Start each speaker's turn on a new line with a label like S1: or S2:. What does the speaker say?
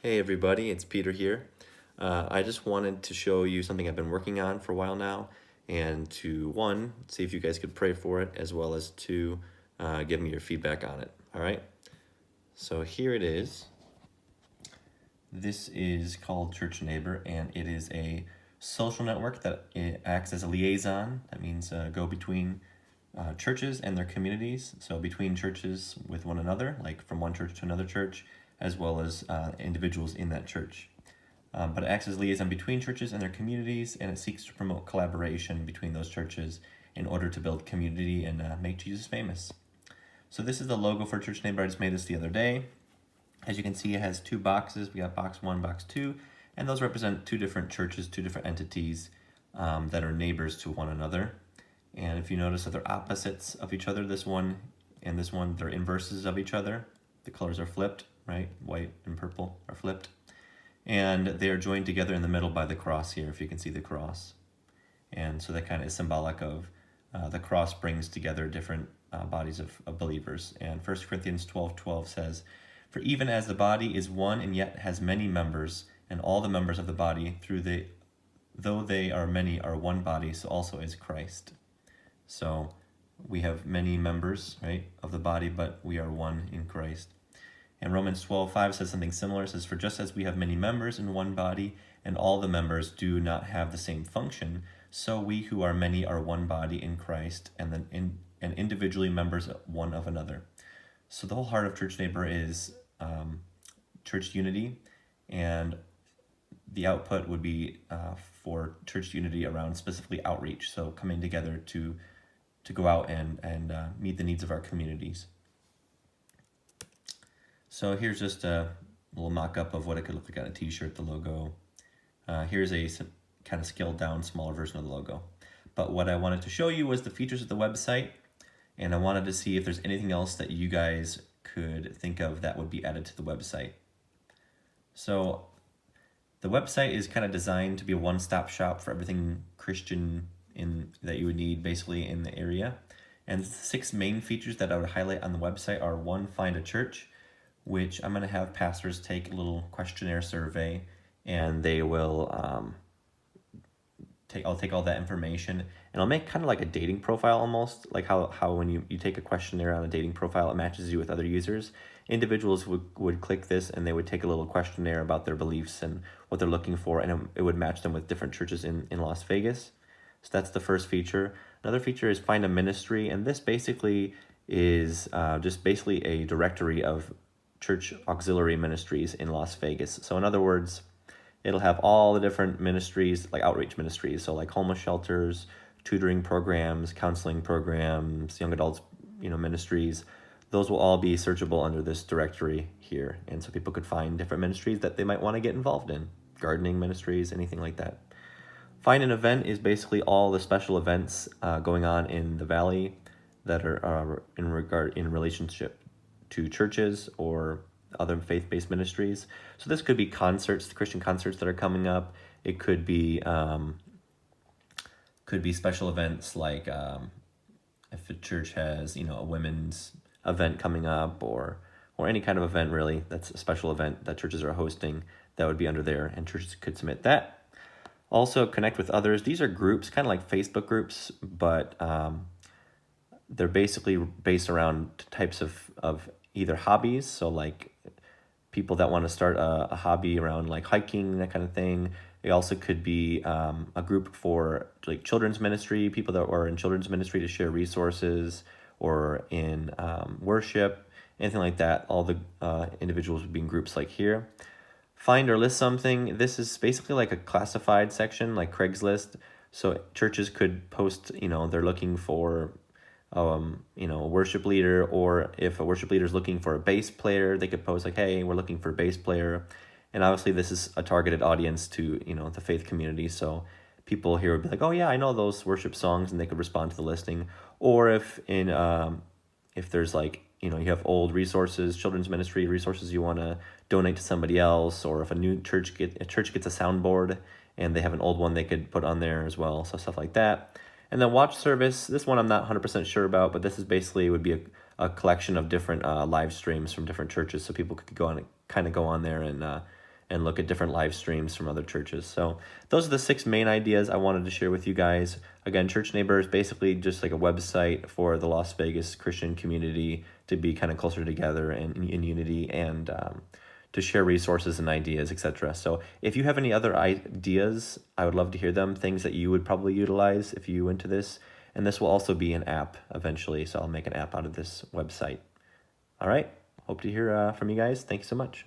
S1: Hey everybody, it's Peter here. I just wanted to show you something I've been working on for a while now, and to one, see if you guys could pray for it, as well as two, give me your feedback on it. All right? So here it is. This is called Church Neighbor, and it is a social network that it acts as a liaison. That means go between churches and their communities. So between churches with one another, like from one church to another church, as well as individuals in that church. But it acts as liaison between churches and their communities, and it seeks to promote collaboration between those churches in order to build community and make Jesus famous. So this is the logo for Church Neighbor. I just made this the other day. As you can see, it has two boxes. We got box 1, box 2, and those represent two different churches, two different entities that are neighbors to one another. And if you notice that they're opposites of each other, this one and this one, they're inverses of each other. The colors are flipped, right? White and purple are flipped. And they are joined together in the middle by the cross here, if you can see the cross. And so that kind of is symbolic of the cross brings together different bodies of believers. And 1 Corinthians 12:12 says, "For even as the body is one and yet has many members, and all the members of the body, though they are many, are one body, so also is Christ." So we have many members, right, of the body, but we are one in Christ. And Romans 12:5 says something similar. It says, "For just as we have many members in one body, and all the members do not have the same function, so we who are many are one body in Christ, and individually members one of another." So the whole heart of Church Neighbor is church unity, and the output would be for church unity around specifically outreach. So coming together to go out and meet the needs of our communities. So here's just a little mock-up of what it could look like on a t-shirt, the logo. Here's a kind of scaled down, smaller version of the logo. But what I wanted to show you was the features of the website, and I wanted to see if there's anything else that you guys could think of that would be added to the website. So the website is kind of designed to be a one-stop shop for everything Christian that you would need basically in the area. And the 6 main features that I would highlight on the website are: 1, find a church, which I'm going to have pastors take a little questionnaire survey, and they will I'll take all that information, and I'll make kind of like a dating profile, almost like how when you take a questionnaire on a dating profile, it matches you with other users. Individuals would click this, and they would take a little questionnaire about their beliefs and what they're looking for, and it would match them with different churches in Las Vegas. So that's the first feature. Another feature is find a ministry, and this basically is just basically a directory of church auxiliary ministries in Las Vegas. So in other words, it'll have all the different ministries, like outreach ministries, so like homeless shelters, tutoring programs, counseling programs, young adults, ministries. Those will all be searchable under this directory here, and so people could find different ministries that they might want to get involved in, gardening ministries, anything like that. Find an event is basically all the special events going on in the valley that are in relationship to churches or other faith-based ministries. So this could be concerts, Christian concerts that are coming up. It could be special events like if a church has a women's event coming up, or any kind of event really that's a special event that churches are hosting, that would be under there, and churches could submit that. Also, connect with others. These are groups, kind of like Facebook groups, but they're basically based around types of either hobbies, so like people that want to start a hobby around like hiking, that kind of thing. It also could be a group for like children's ministry, people that are in children's ministry to share resources, or in worship, anything like that. All the individuals would be in groups like here. Find or list something. This is basically like a classified section, like Craigslist. So churches could post, they're looking for a worship leader, or if a worship leader is looking for a bass player, they could post like, "Hey, we're looking for a bass player." And obviously this is a targeted audience to, the faith community. So people here would be like, "Oh yeah, I know those worship songs," and they could respond to the listing. Or if there's like, you have old resources, children's ministry resources you want to donate to somebody else, or if a church gets a soundboard and they have an old one, they could put on there as well. So stuff like that. And then watch service, this one I'm not 100% sure about, but this is basically would be a collection of different live streams from different churches, so people could go on there and look at different live streams from other churches. So those are the 6 main ideas I wanted to share with you guys. Again, Church Neighbor is basically just like a website for the Las Vegas Christian community to be kind of closer together and in unity, and to share resources and ideas, etc. So if you have any other ideas, I would love to hear them, things that you would probably utilize if you went to this. And this will also be an app eventually, so I'll make an app out of this website. All right, hope to hear from you guys. Thank you so much.